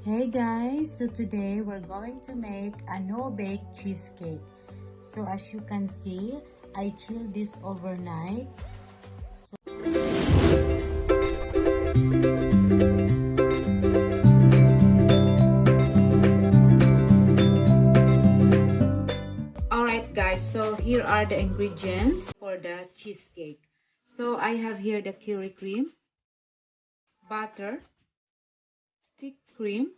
Hey guys, so today we're going to make a no-bake cheesecake. So as you can see, I chilled this overnight. Alright guys, so here are the ingredients for the cheesecake. So I have here the curry cream, butter, thick cream,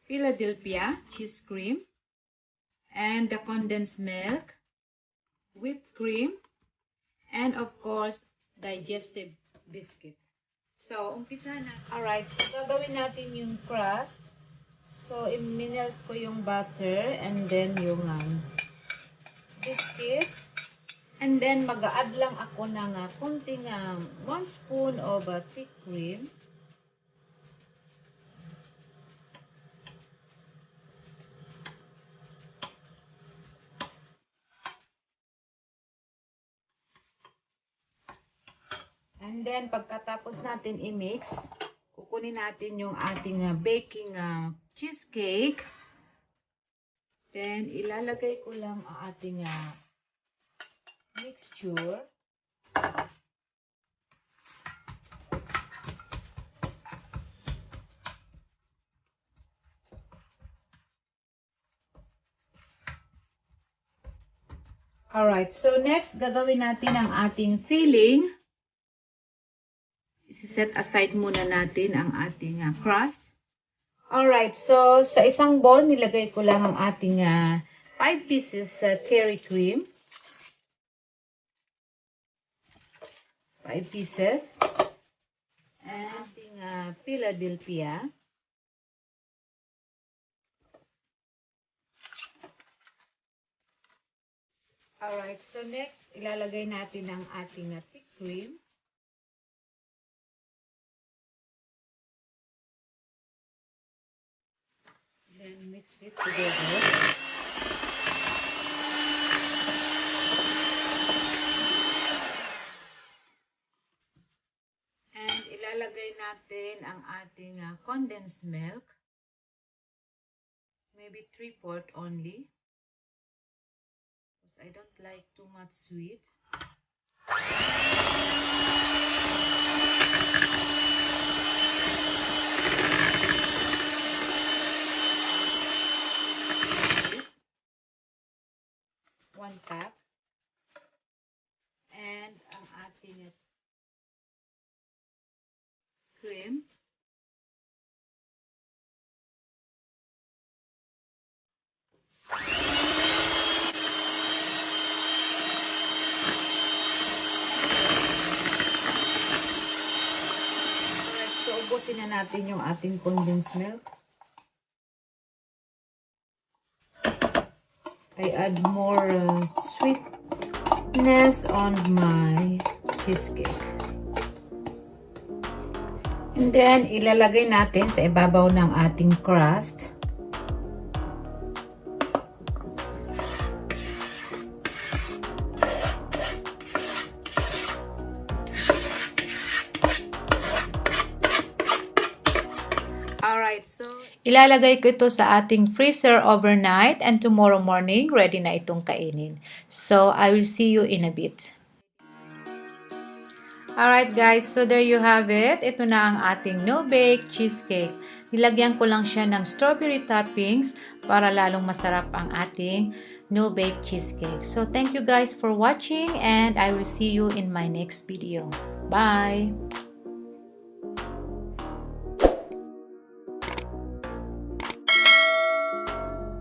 Philadelphia cheese cream, and the condensed milk, whipped cream, and of course, digestive biscuit. So, umpisa na. Alright, so gagawin natin yung crust. So, i-melt ko yung butter and then yung biscuit. And then, mag-a-add lang ako ng kunting 1 spoon of thick cream. And then, pagkatapos natin i-mix, kukunin natin yung ating baking cheesecake. Then, ilalagay ko lang ang ating mixture. Alright, so next, gagawin natin ang ating filling. Isi-set aside muna natin ang ating crust. Alright, so sa isang bowl, nilagay ko lang ang ating 5 pieces curry cream. 5 pieces. And ating Philadelphia. Alright, so next, ilalagay natin ang ating thick cream. Then mix it together. And ilalagay natin ang ating condensed milk. Maybe 3/4 only. Because I don't like too much sweet. One cup. And ang ating cream. Alright, so ubusin na natin yung ating condensed milk. I add more sweetness on my cheesecake. And then, ilalagay natin sa ibabaw ng ating crust. Alright, so ilalagay ko ito sa ating freezer overnight and tomorrow morning, ready na itong kainin. So, I will see you in a bit. Alright guys, so there you have it. Ito na ang ating no-bake cheesecake. Nilagyan ko lang siya ng strawberry toppings para lalong masarap ang ating no-bake cheesecake. So, thank you guys for watching and I will see you in my next video. Bye!